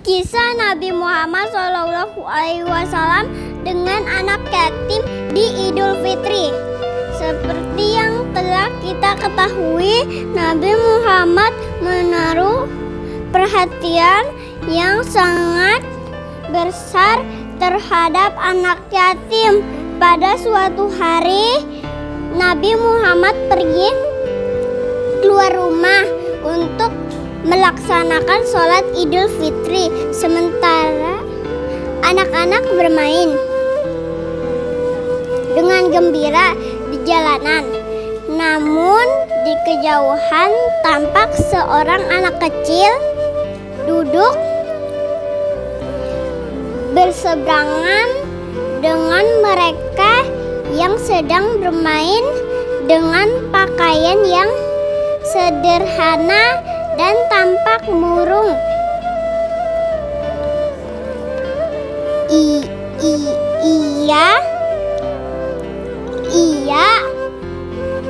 Kisah Nabi Muhammad SAW dengan anak yatim di Idul Fitri. Seperti yang telah kita ketahui, Nabi Muhammad menaruh perhatian yang sangat besar terhadap anak yatim. Pada suatu hari, Nabi Muhammad pergi keluar rumah untuk melaksanakan sholat Idul Fitri, sementara anak-anak bermain dengan gembira di jalanan. Namun di kejauhan tampak seorang anak kecil duduk berseberangan dengan mereka yang sedang bermain dengan pakaian yang sederhana dan tampak murung.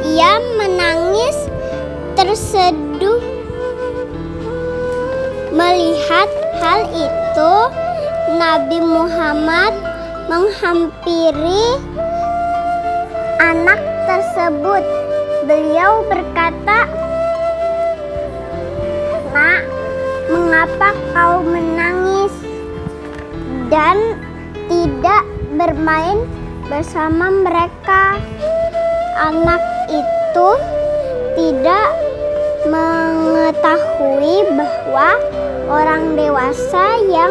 Ia menangis terseduh. Melihat hal itu, Nabi Muhammad menghampiri anak tersebut. Beliau berkata, "Nak, mengapa kau menangis dan tidak bermain bersama mereka?" Anak itu tidak mengetahui bahwa orang dewasa yang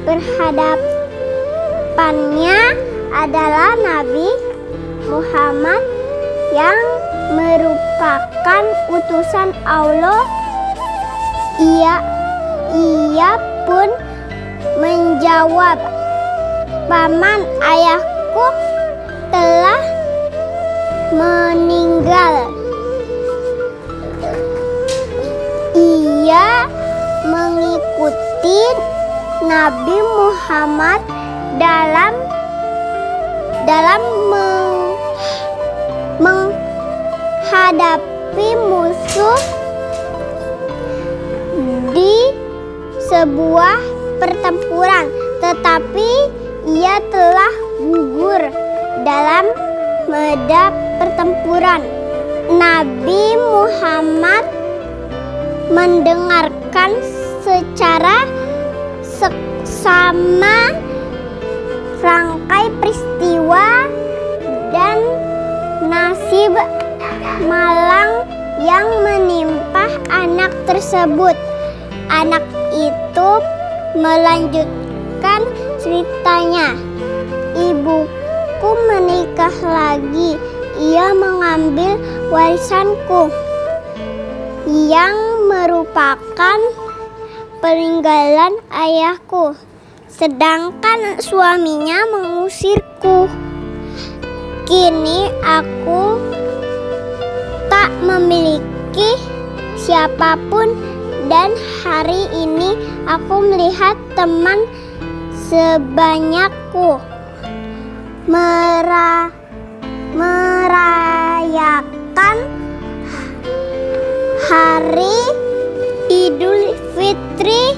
berhadapannya adalah Nabi Muhammad yang merupakan utusan Allah. Ia pun menjawab, "Paman, ayahku telah meninggal." Ia mengikuti Nabi Muhammad dalam menghadapi musuh di sebuah pertempuran, tetapi ia telah gugur dalam medan pertempuran. Nabi Muhammad mendengarkan secara seksama rangkai peristiwa dan nasib malang yang menimpa anak tersebut. Anak itu melanjutkan ceritanya, "Ibuku menikah lagi. Ia mengambil warisanku yang merupakan peninggalan ayahku, sedangkan suaminya mengusirku. Kini aku tak memiliki siapapun dan hari ini aku melihat teman sebanyakku merayakan hari Idul Fitri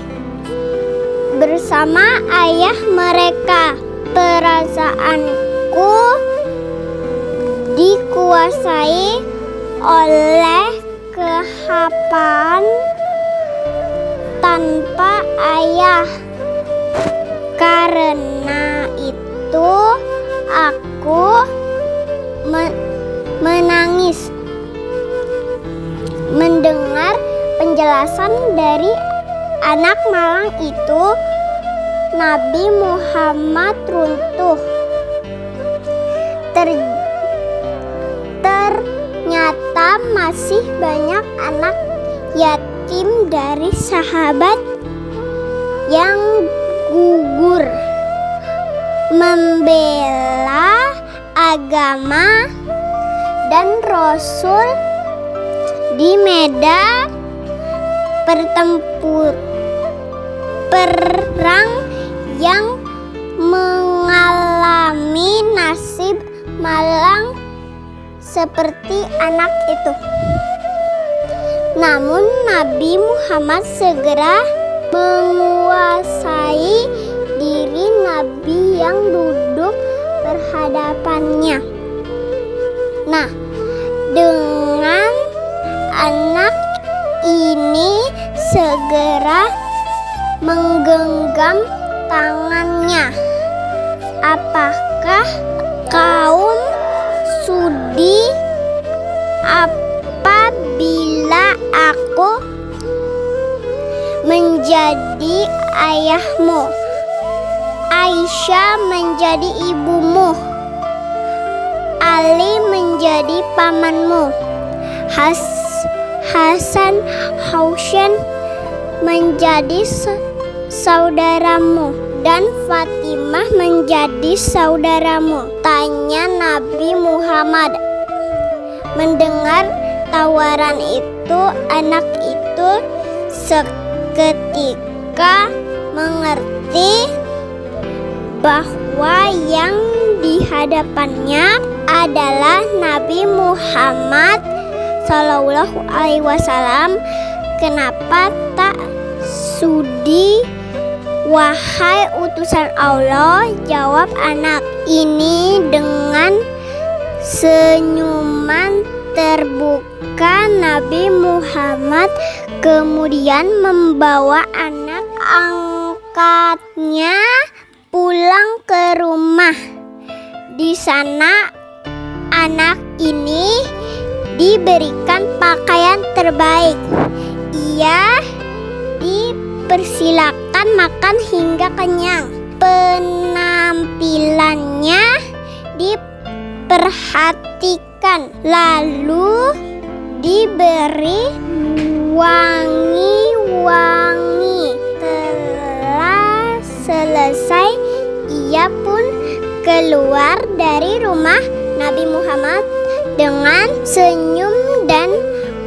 bersama ayah mereka. Perasaanku dikuasai oleh kehampaan tanpa ayah. Karena itu aku menangis." Mendengar penjelasan dari anak malang itu, Nabi Muhammad runtuh. Ternyata masih banyak anak yatim dari sahabat yang gugur membela agama dan Rasul di medan perang yang mengalami nasib malang seperti anak itu. Namun Nabi Muhammad segera menguasai yang duduk berhadapannya. Nah, dengan anak ini segera menggenggam tangannya. Apakah kaum sudi apabila aku menjadi ayahmu, Aisyah menjadi ibumu, Ali menjadi pamanmu, Hasan Husain menjadi saudaramu, dan Fatimah menjadi saudaramu? Tanya Nabi Muhammad. Mendengar tawaran itu, anak itu seketika mengerti bahwa yang di hadapannya adalah Nabi Muhammad Sallallahu Alaihi Wasallam. Kenapa tak sudi, wahai utusan Allah? Jawab anak ini dengan senyuman terbuka. Nabi Muhammad kemudian membawa anak angkatnya pulang ke rumah. Di sana anak ini diberikan pakaian terbaik. Ia dipersilakan makan hingga kenyang. Penampilannya diperhatikan, lalu diberi wangi-wangi. Setelah selesai, ia pun keluar dari rumah Nabi Muhammad dengan senyum dan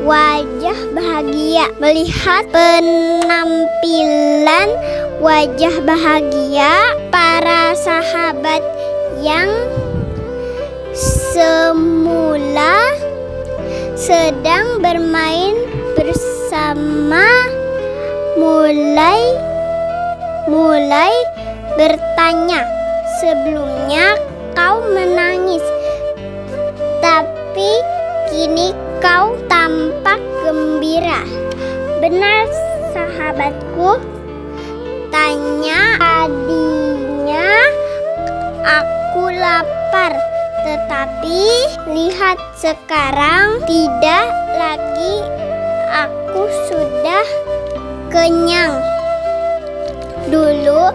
wajah bahagia. Melihat penampilan wajah bahagia para sahabat yang semula sedang bermain bersama mulai bertanya, sebelumnya kau menangis, tapi kini kau tampak gembira. Benar sahabatku, tanya adiknya. Aku lapar, tetapi lihat sekarang tidak lagi, aku sudah kenyang. Dulu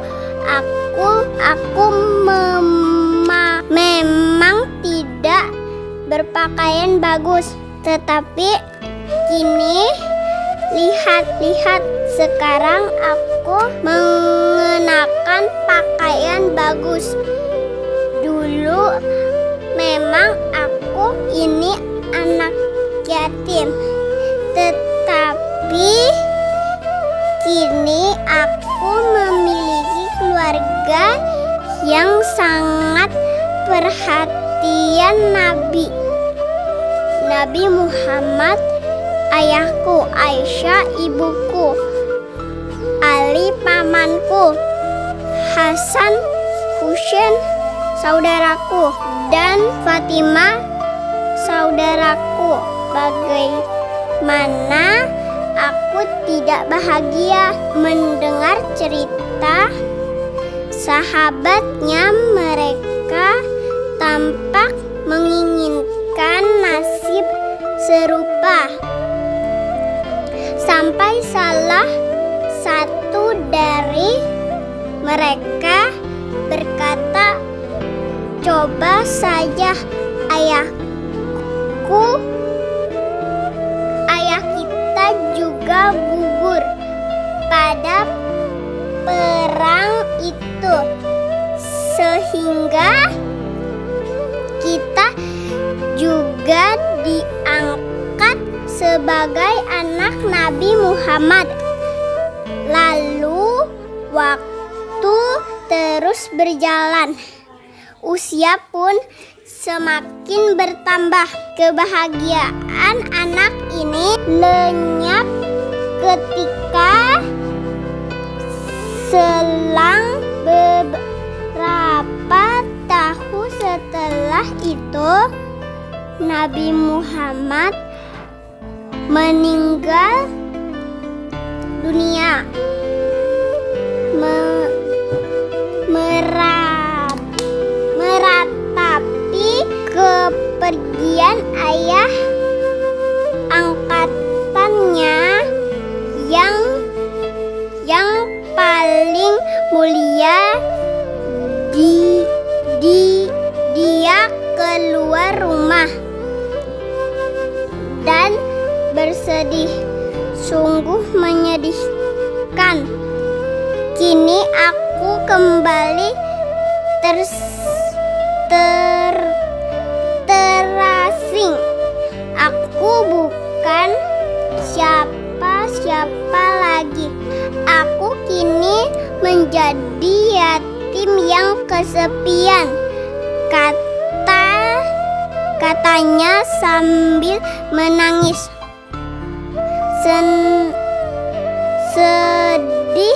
aku memang tidak berpakaian bagus, tetapi kini lihat sekarang aku mengenakan pakaian bagus. Dulu memang aku ini anak yatim, tetapi kini aku memiliki keluarga yang sangat perhatian Nabi Muhammad ayahku, Aisyah ibuku, Ali pamanku, Hasan Husain saudaraku, dan Fatimah saudaraku. Bagaimana aku tidak bahagia mendengar cerita sahabatnya. Mereka tampak menginginkan nasib serupa. Sampai salah satu dari mereka berkata, coba saja ayah kita juga gugur pada perang itu, sehingga kita juga diangkat sebagai anak Nabi Muhammad. Lalu waktu terus berjalan, usia pun semakin bertambah. Kebahagiaan anak ini lenyap ketika selang beberapa Setelah itu Nabi Muhammad meninggal dunia. Meratapi kepergian ayah angkatannya yang paling mulia, dia keluar rumah dan bersedih, sungguh menyedihkan. Kini aku kembali terasing. Aku bukan siapa-siapa lagi. Aku kini menjadi yatim yang kesepian, katanya sambil menangis. Sedih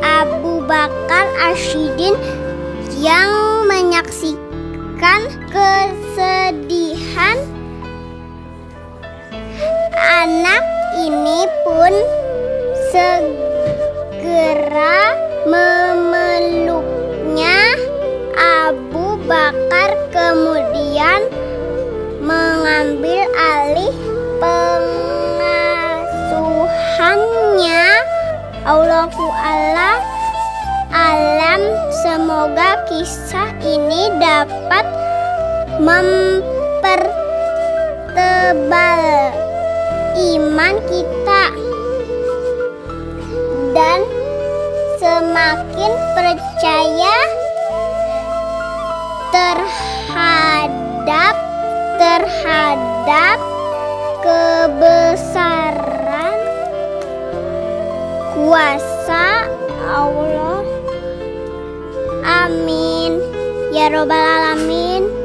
Abu Bakar Asyidin yang menyaksikan kesedihan anak ini pun segera memeluknya. Abu Bakar kemudian mengambil alih pengasuhannya. Allahu alam, semoga kisah ini dapat mempertebal iman kita dan semakin percaya terhadap kebesaran kuasa Allah. Amin ya robbal alamin.